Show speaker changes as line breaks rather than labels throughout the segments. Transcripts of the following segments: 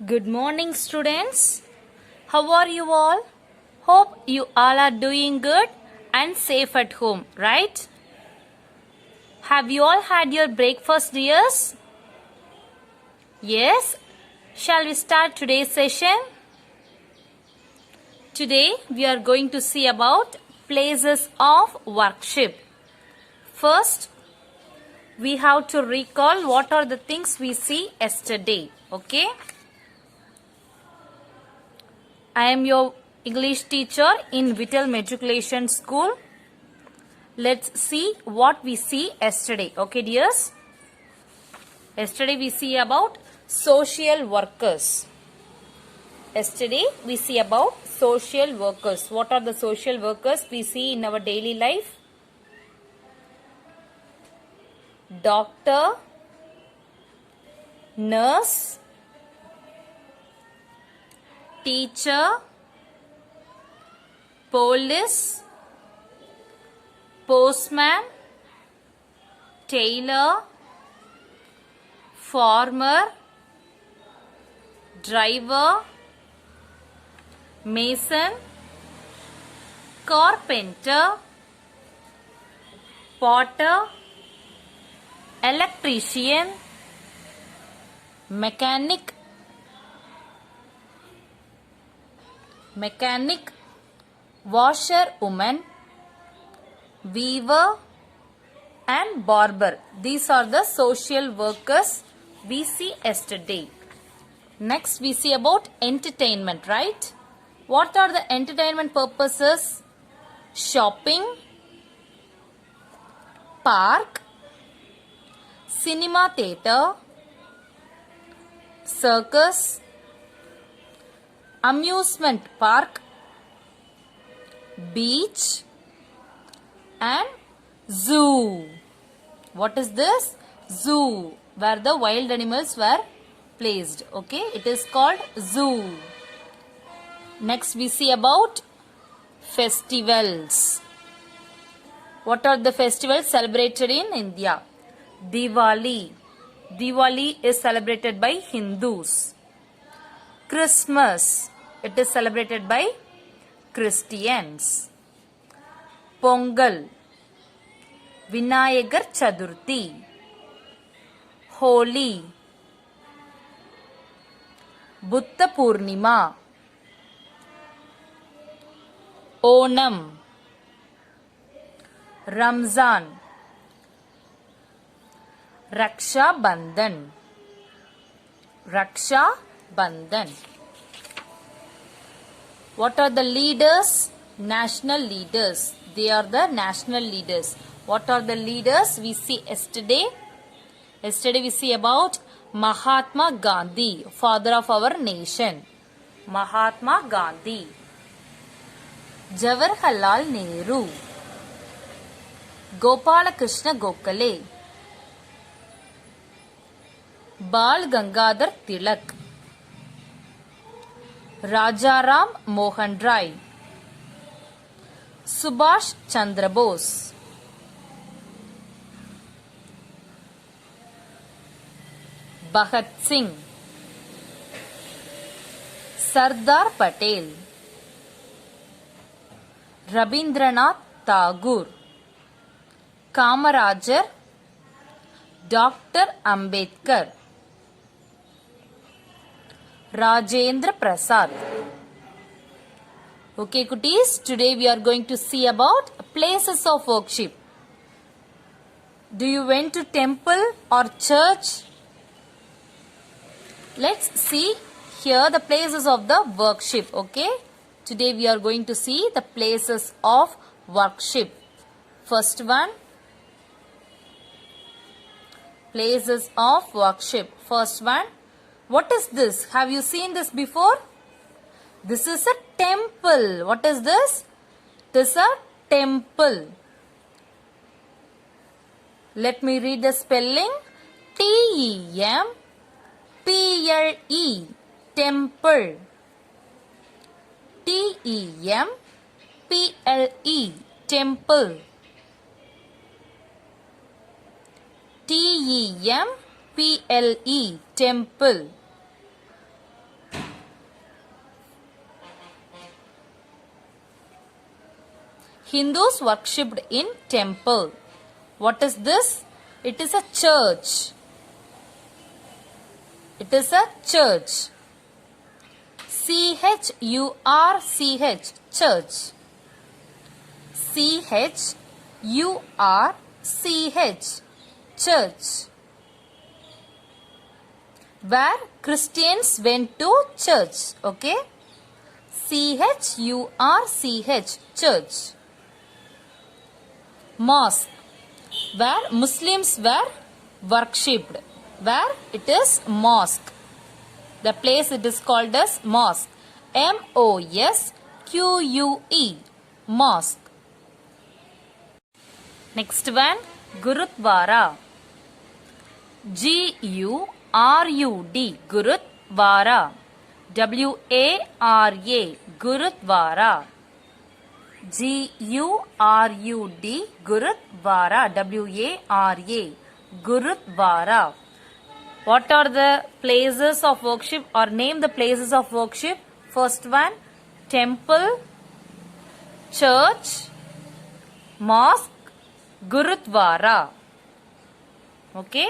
Good morning, students. How are you all? Hope you all are doing good and safe at home, right? Have you all had your breakfast, dears? Yes? Shall we start today's session? Today we are going to see about places of worship. First, we have to recall what are the things we see yesterday, okay? I am your English teacher in Vittal Matriculation School. Let's see what we see yesterday. Okay, dears? Yesterday we see about social workers. Yesterday we see about social workers. What are the social workers we see in our daily life? Doctor, nurse, teacher, police, postman, tailor, farmer, driver, mason, carpenter, potter, electrician, mechanic, washerwoman, weaver and barber. These are the social workers we see yesterday. Next we see about entertainment, right? What are the entertainment purposes? Shopping, park, cinema theatre, circus, amusement park, beach and zoo. What is this? Zoo, where the wild animals were placed. Okay, it is called zoo. Next we see about festivals. What are the festivals celebrated in India? Diwali. Diwali is celebrated by Hindus. Christmas. It is celebrated by Christians. Pongal. Vinayagar Chaturthi. Holi. Buddha Purnima. Onam. Ramzan. Raksha Bandhan. Raksha Bandhan. What are the leaders? National leaders. They are the national leaders. What are the leaders we see yesterday? Yesterday we see about Mahatma Gandhi, father of our nation. Mahatma Gandhi. Jawaharlal Nehru. Gopalakrishna Gokhale. Bal Gangadhar Tilak. Rajaram Mohan Rai. Subhash Chandra Bose. Bhagat Singh. Sardar Patel. Rabindranath Tagore. Kamarajar. Dr. Ambedkar. Rajendra Prasad. Okay, cuties, today we are going to see about places of worship. Do you went to temple or church? Let's see here the places of the worship. Okay, today we are going to see the places of worship. First one, places of worship. First one, what is this? Have you seen this before? This is a temple. What is this? This is a temple. Let me read the spelling. T-E-M-P-L-E. Temple. T-E-M-P-L-E. Temple. T-E-M-P-L-E. Temple. Hindus worshipped in temple. What is this? It is a church. It is a church. C-H-U-R-C-H, church. C-H-U-R-C-H, church. Where Christians went to church. Okay? C-H-U-R-C-H, church. Mosque. Where Muslims were worshipped. Where it is mosque. The place it is called as mosque. M-O-S-Q-U-E. Mosque. Next one, Gurudwara. G-U-R-U-D. Gurudwara. W-A-R-A. Gurudwara. G-U-R-U-D. Gurudwara. W-A-R-A. Gurudwara. What are the places of worship, or name the places of worship? First one, temple, church, mosque, Gurudwara. Okay.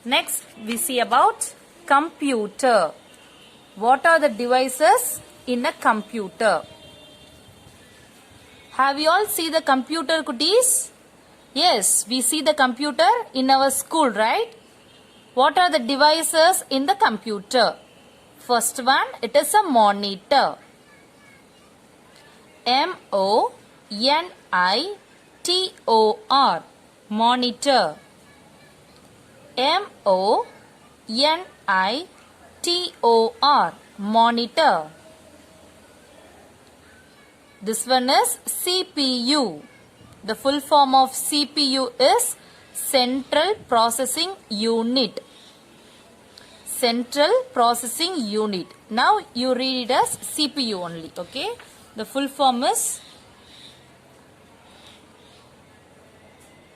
Next we see about computer. What are the devices in a computer? Have you all seen the computer, kutties? Yes, we see the computer in our school, right? What are the devices in the computer? First one, it is a monitor. M-O-N-I-T-O-R. Monitor. M-O-N-I-T-O-R. Monitor. This one is CPU. The full form of CPU is Central Processing Unit. Central Processing Unit. Now you read it as CPU only. Okay. The full form is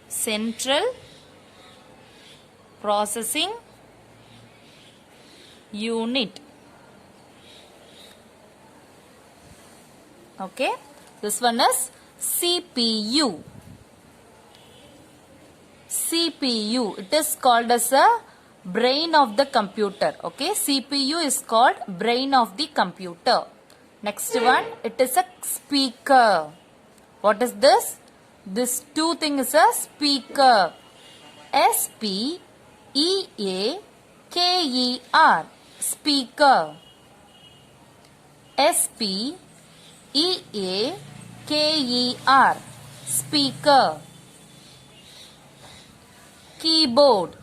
Central Processing Unit. Okay. This one is CPU. CPU. It is called as a brain of the computer. Okay. CPU is called brain of the computer. Next one. It is a speaker. What is this? This two thing is a speaker. S-P-E-A-K-E-R. Speaker. S-P-E-A-K-E-R. Speaker. Keyboard.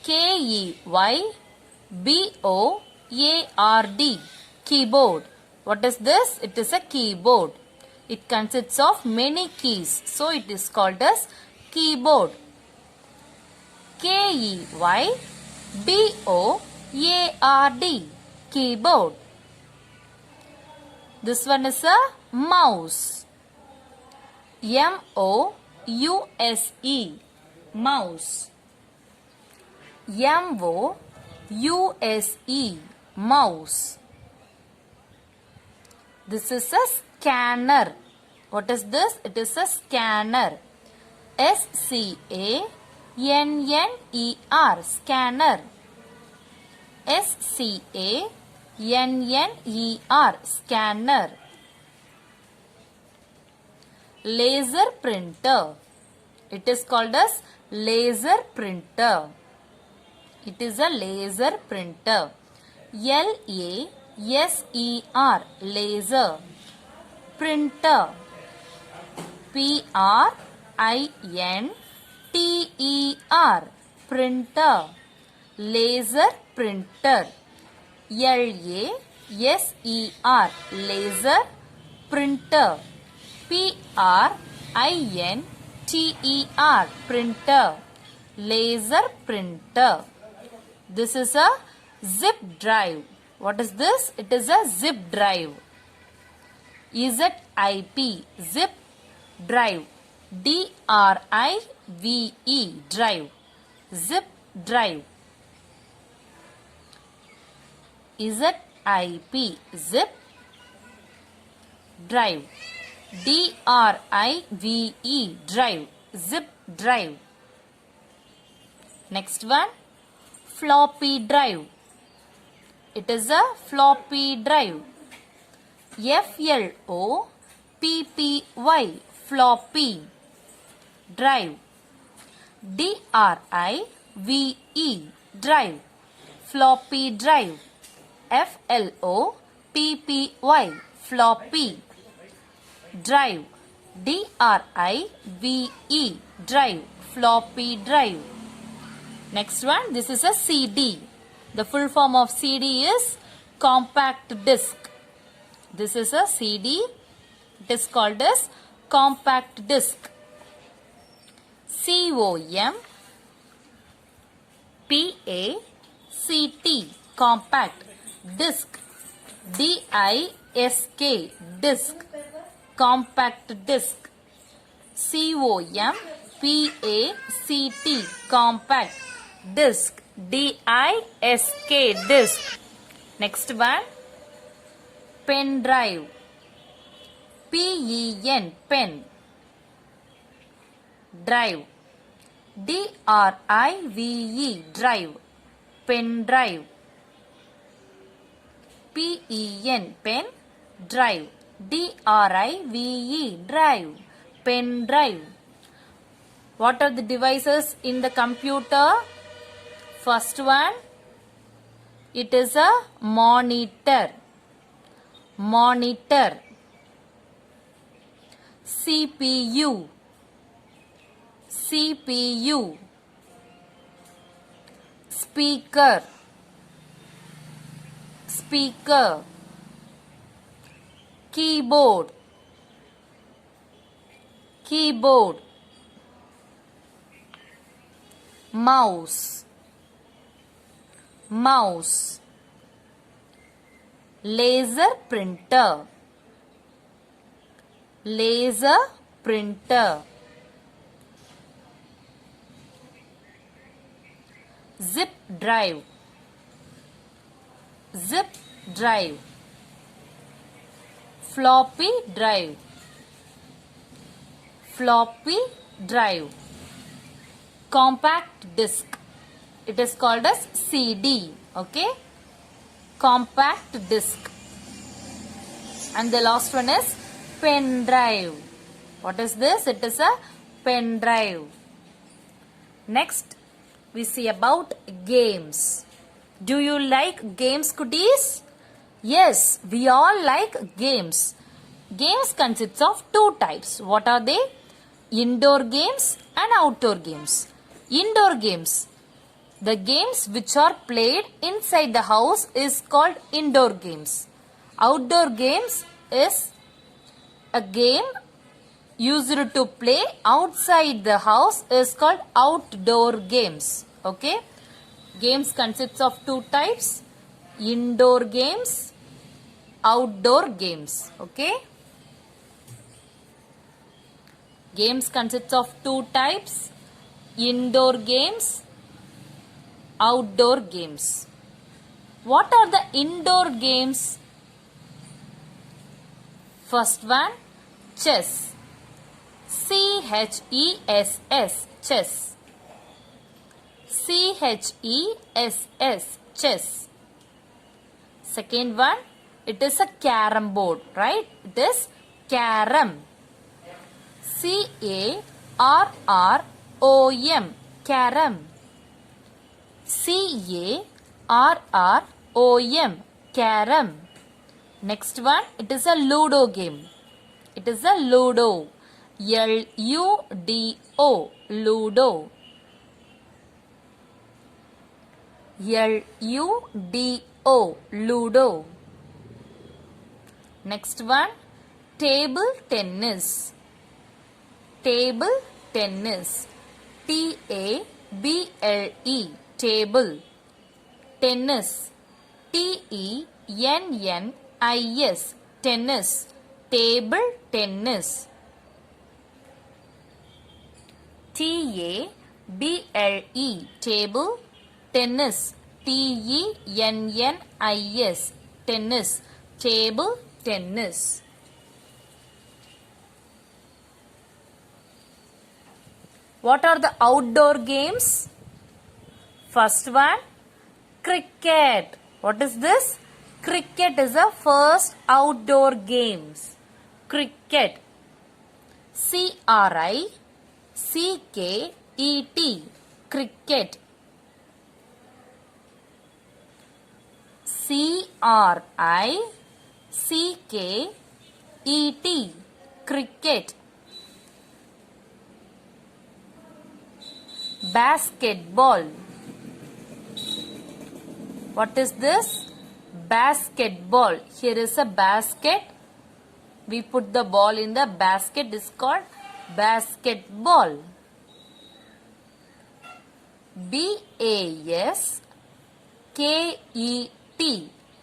K-E-Y-B-O-A-R-D. Keyboard. What is this? It is a keyboard. It consists of many keys. So it is called as keyboard. K-E-Y-B-O-A-R-D. Keyboard. This one is a mouse. M-O-U-S-E. Mouse. M-O-U-S-E. Mouse. This is a scanner. What is this? It is a scanner. S-C-A-N-N-E-R. Scanner. S-C-A-N-N-E-R. Scanner. Laser printer. It is called as laser printer. It is a laser printer. L-A-S-E-R. Laser. Printer. P-R-I-N-T-E-R. Printer. Laser printer. L-A-S-E-R. Laser printer. P-R-I-N-T-E-R. Printer. Laser printer. This is a zip drive. What is this? It is a zip drive. Z-I-P. Zip drive. D-R-I-V-E. Drive. Zip drive. Z-I-P. Zip drive. D-R-I-V-E, drive, zip drive. Next one, floppy drive. It is a floppy drive. F-L-O-P-P-Y, floppy drive. D-R-I-V-E, drive, floppy drive. F-L-O-P-P-Y, floppy drive. D-R-I-V-E, drive, floppy drive. Next one, this is a CD. The full form of CD is compact disc. This is a CD. It is called as compact disc. C-O-M-P-A-C-T, compact disc. D-I-S-K, disc, compact disc. C-O-M-P-A-C-T, compact disc. D-I-S-K, disc. Next one, pen drive. P-E-N, pen, drive. D-R-I-V-E, drive, pen drive. P-E-N, pen, drive. D-R-I-V-E, drive, pen drive. What are the devices in the computer? First one, it is a monitor. Monitor. CPU. CPU. Speaker. Speaker. Keyboard. Keyboard. Mouse. Mouse. Laser printer. Laser printer. Zip drive. Zip drive. Floppy drive. Floppy drive. Compact disc. It is called as CD. Okay. Compact disc. And the last one is pen drive. What is this? It is a pen drive. Next, we see about games. Do you like games, kutties? Yes, we all like games. Games consists of two types. What are they? Indoor games and outdoor games. Indoor games. The games which are played inside the house is called indoor games. Outdoor games is a game used to play outside the house is called outdoor games. Okay. Games consists of two types. Indoor games, outdoor games. Okay. Games consists of two types. Indoor games, outdoor games. What are the indoor games? First one, chess. C-H-E-S-S, chess. C-H-E-S-S, chess. Second one, it is a carom board, right? It is carom. C-A-R-R-O-M, carom. C-A-R-R-O-M, carom. Next one, it is a Ludo game. It is a Ludo. L-U-D-O, Ludo. L-U-D-O, Ludo. Next one, table tennis. Table tennis. T-A-B-L-E, table. Tennis. T-E-N-N-I-S, tennis. Table tennis. T-A-B-L-E, table. Tennis. T-E-N-N-I-S, tennis. Table tennis. What are the outdoor games? First one, cricket. What is this? Cricket is the first outdoor games. Cricket. C-R-I-C-K-E-T. Cricket. C-R-I-C-K-E-T. Cricket. Basketball. What is this? Basketball. Here is a basket. We put the ball in the basket. It is called basketball. B-A-S-K-E-T.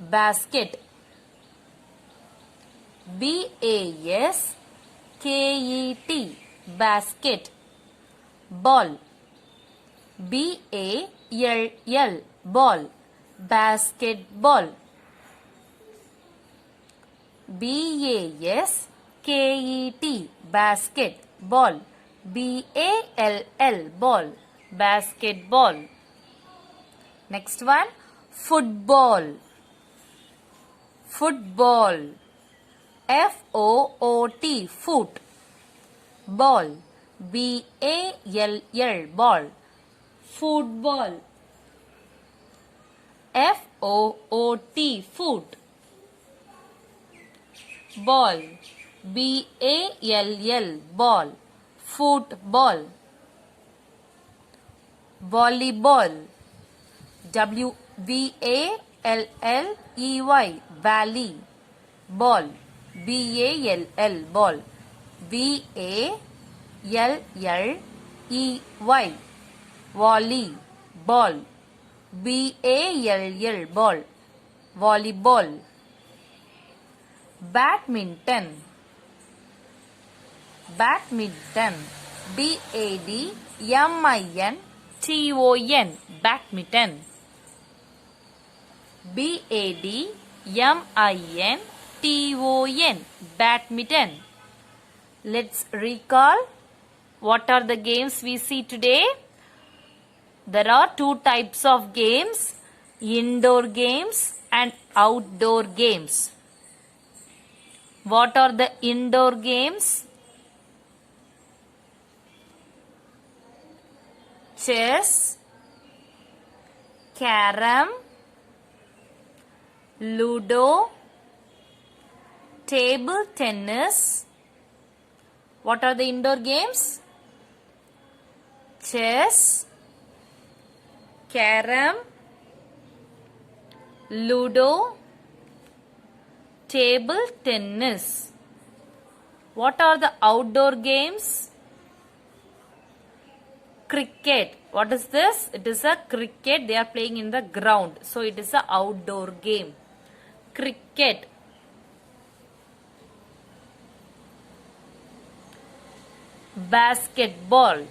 Basket. B-A-S-K-E-T. Basket. Ball. B-A-L-L. Ball. Basketball. B-A-S-K-E-T. Basket. Ball. B-A-L-L. Ball. Basketball. Next one. Football. Football. F-O-O-T. Foot. Ball. B-A-L-L. Ball. Football. F-O-O-T. Foot. Ball. B-A-L-L. Ball. Football. Volleyball. W-V-A-L-L-E-Y. Valley. Ball. B-A-L-L. Ball. V-A-L-L-E-Y. Volley. Ball. B-A-L-L. Ball. Volleyball. Badminton. Badminton. B-A-D-M-I-N-T-O-N. Badminton. B-A-D-M-I-N-T-O-N. Badminton. Let's recall what are the games we see today. There are two types of games, indoor games and outdoor games. What are the indoor games? Chess, carom, ludo, table tennis. What are the indoor games? Chess, carom, ludo, table tennis. What are the outdoor games? Cricket. What is this? It is a cricket. They are playing in the ground. So it is an outdoor game. Cricket. Basketball.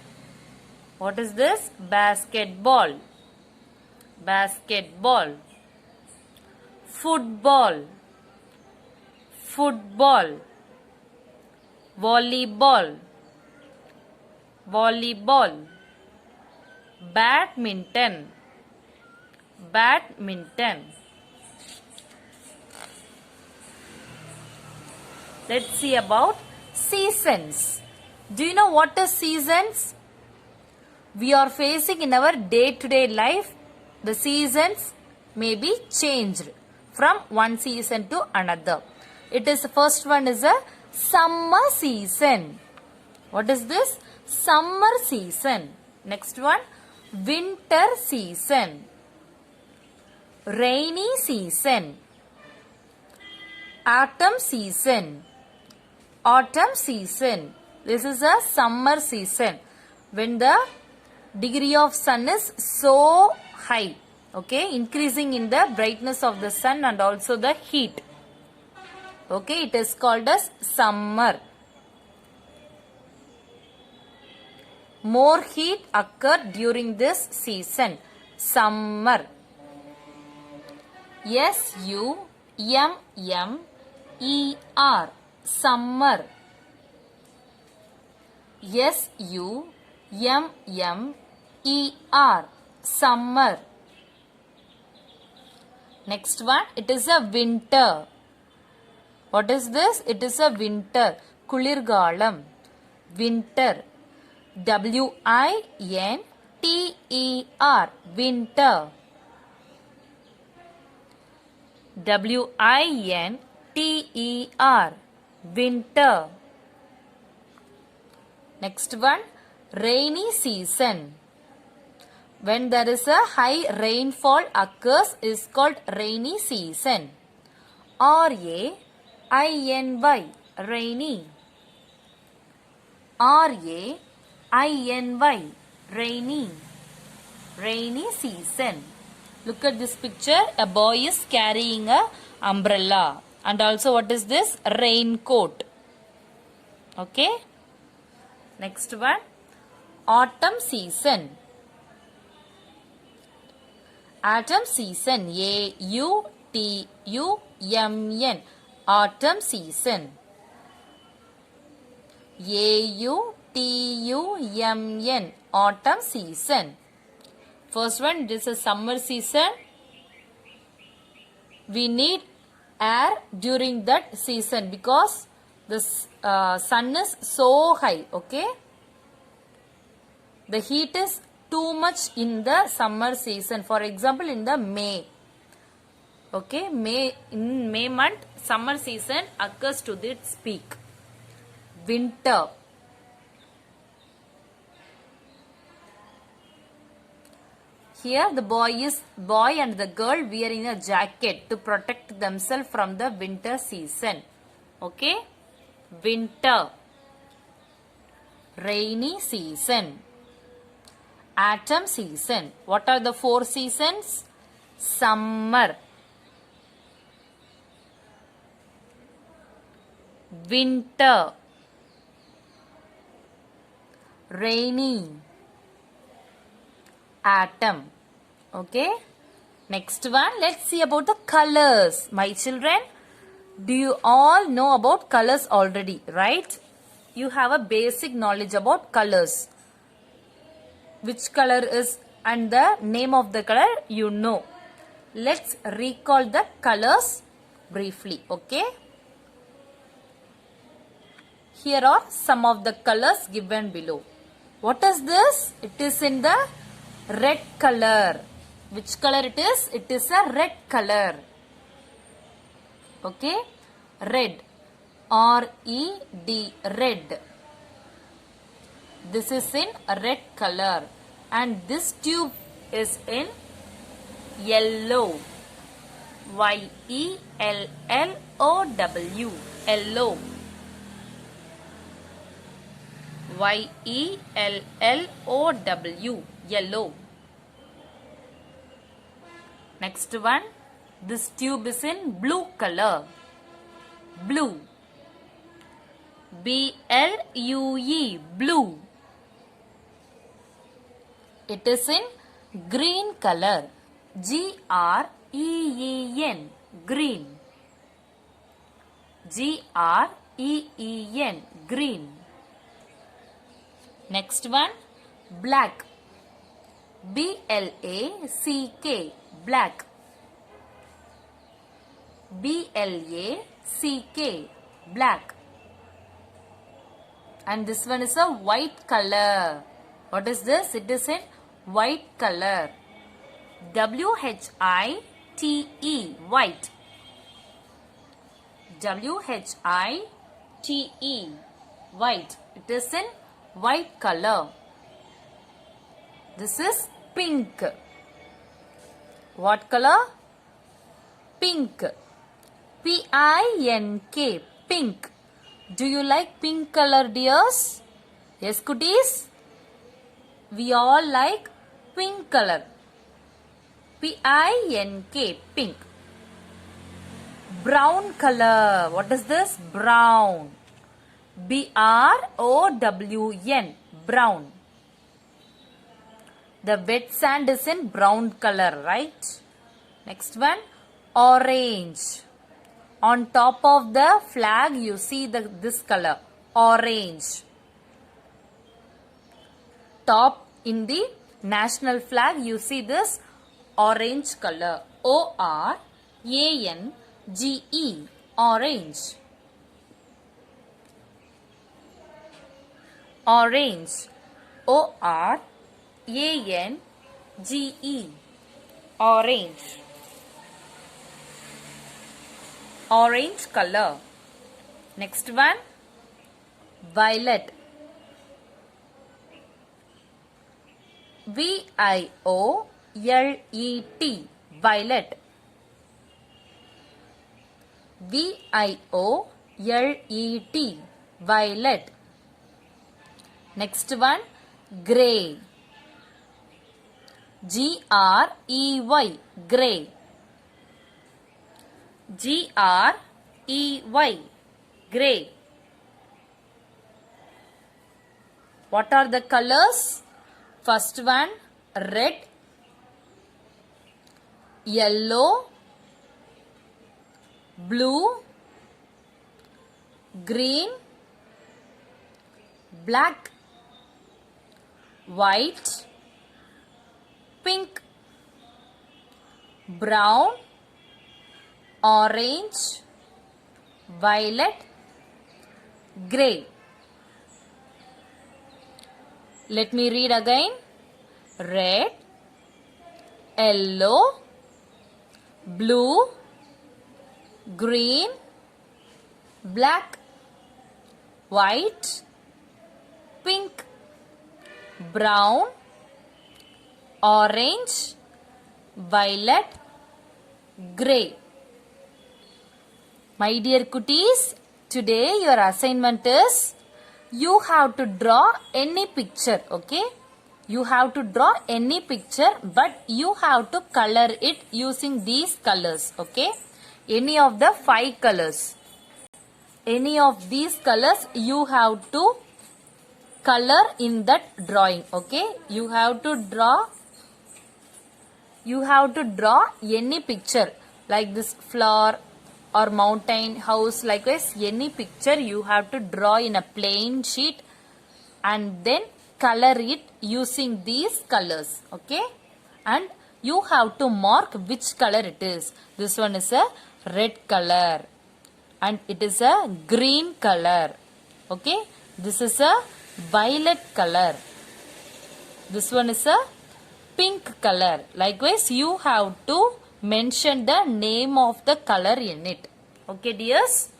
What is this? Basketball. Basketball. Football. Football. Volleyball. Volleyball. Badminton. Badminton. Let's see about seasons. Do you know what is seasons? We are facing in our day-to-day life, the seasons may be changed from one season to another. It is, first one is a summer season. What is this? Summer season. Next one, winter season. Rainy season. Autumn season. Autumn season. This is a summer season when the degree of sun is so high. Okay, increasing in the brightness of the sun and also the heat. Okay, it is called as summer. More heat occur during this season. Summer. S-U-M-M-E-R. Summer. S-U-M-M-E-R. S-U-M-M-E-R. Summer. Next one, it is a winter. What is this? It is a winter. Kulirgalam. Winter. W-I-N-T-E-R. Winter. W-I-N-T-E-R. Winter. Next one, rainy season. When there is a high rainfall occurs is called rainy season. R-A-I-N-Y. Rainy. R-A-I-N-Y. Rainy. Rainy season. Look at this picture. A boy is carrying a umbrella. And also what is this? Raincoat. Okay. Next one. Autumn season. Autumn season. A-U-T-U-M-N. Autumn season. A-U-T-U-M-N. Autumn season. First one, this is summer season. We need air during that season because the sun is so high. Okay. The heat is too much in the summer season. For example, in the May. Okay. In May month, summer season occurs to its peak. Winter. Here the boy and the girl wearing a jacket to protect themselves from the winter season. Okay. Winter. Rainy season. Autumn season. What are the 4 seasons? Summer. Winter. Rainy. Autumn. Okay. Next one, let's see about the colors. My children, do you all know about colors already, right? You have a basic knowledge about colors. Which color is and the name of the color you know. Let's recall the colors briefly. Okay. Here are some of the colors given below. What is this? It is in the red color. Which color it is? It is a red color. Okay. Red. R-E-D. Red. This is in red color. And this tube is in yellow. Y-E-L-L-O-W. Yellow. Y-E-L-L-O-W. Yellow. Next one. This tube is in blue color. Blue. B-L-U-E. Blue. It is in green color. G-R-E-E-N. Green. G-R-E-E-N. Green. Next one, black. B-L-A-C-K. Black. B-L-A-C-K. Black. And this one is a white color. What is this? It is in white color. W-H-I-T-E. White. W-H-I-T-E. White. It is in white color. This is pink. What color? Pink. P-I-N-K. Pink. Do you like pink color, dears? Yes, cuties? We all like pink color. P-I-N-K. Pink. Brown color. What is this? Brown. B-R-O-W-N. Brown. The wet sand is in brown color, right? Next one, orange. On top of the flag, you see this color, orange. top in the national flag, you see this orange color. O-R-A-N-G-E. Orange. Orange. O-R-A-N-G-E. Orange. Orange color. Next one, violet. V-I-O-L-E-T. Violet. V-I-O-L-E-T. Violet. Next one, grey. G-R-E-Y. Grey. G-R-E-Y. Grey. What are the colors? First one, red, yellow, blue, green, black, white, pink, brown, orange, violet, grey. Let me read again. Red, yellow, blue, green, black, white, pink, brown, orange, violet, grey. My dear cuties, today your assignment is you have to draw any picture, okay? You have to draw any picture, but you have to color it using these colors, okay? Any of the 5 colors. Any of these colors you have to color in that drawing, okay? You have to draw any picture like this flower or mountain, house, likewise any picture you have to draw in a plain sheet and then color it using these colors, okay? And you have to mark which color it is. This one is a red color and it is a green color, okay? This is a violet color. This one is a pink color. Likewise, you have to mention the name of the color in it. Okay, dears?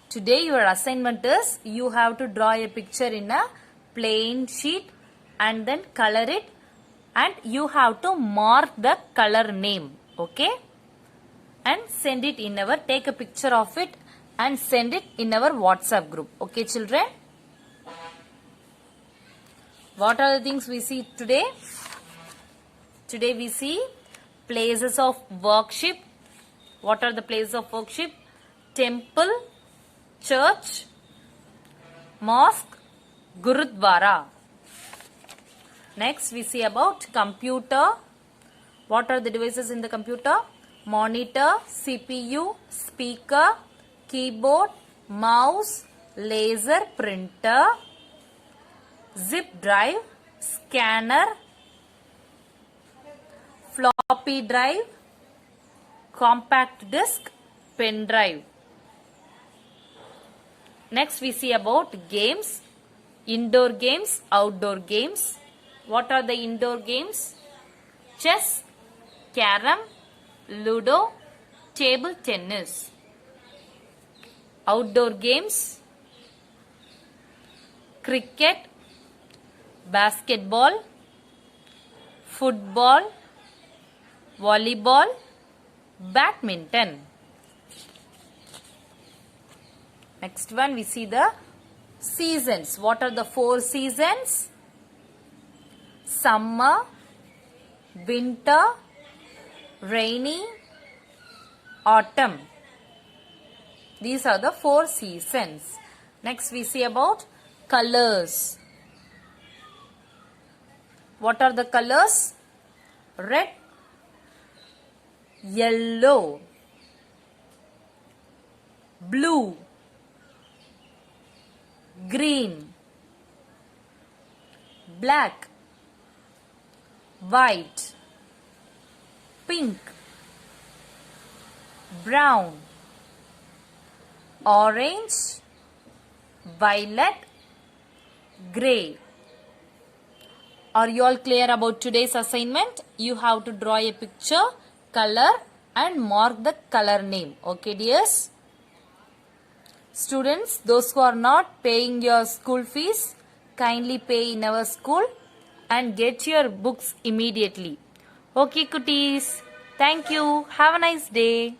Today your assignment is you have to draw a picture in a plain sheet and then color it and you have to mark the color name. Okay? And send it in our, take a picture of it and send it in our WhatsApp group. Okay, children? What are the things we see today? Today we see places of worship. What are the places of worship? Temple, church, mosque, gurudwara. Next we see about computer. What are the devices in the computer? Monitor, CPU, speaker, keyboard, mouse, laser printer, zip drive, scanner, floppy drive, compact disc, pen drive. Next we see about games, indoor games, outdoor games. What are the indoor games? Chess, carom, ludo, table tennis. Outdoor games, cricket, basketball, football, volleyball, badminton. Next one we see the seasons. What are the 4 seasons? Summer, winter, rainy, autumn. These are the 4 seasons. Next we see about colors. What are the colors? Red, yellow, blue, green, black, white, pink, brown, orange, violet, grey. Are you all clear about today's assignment? You have to draw a picture, color and mark the color name. Okay dears? Students, those who are not paying your school fees, kindly pay in our school and get your books immediately. Okay, cuties. Thank you. Have a nice day.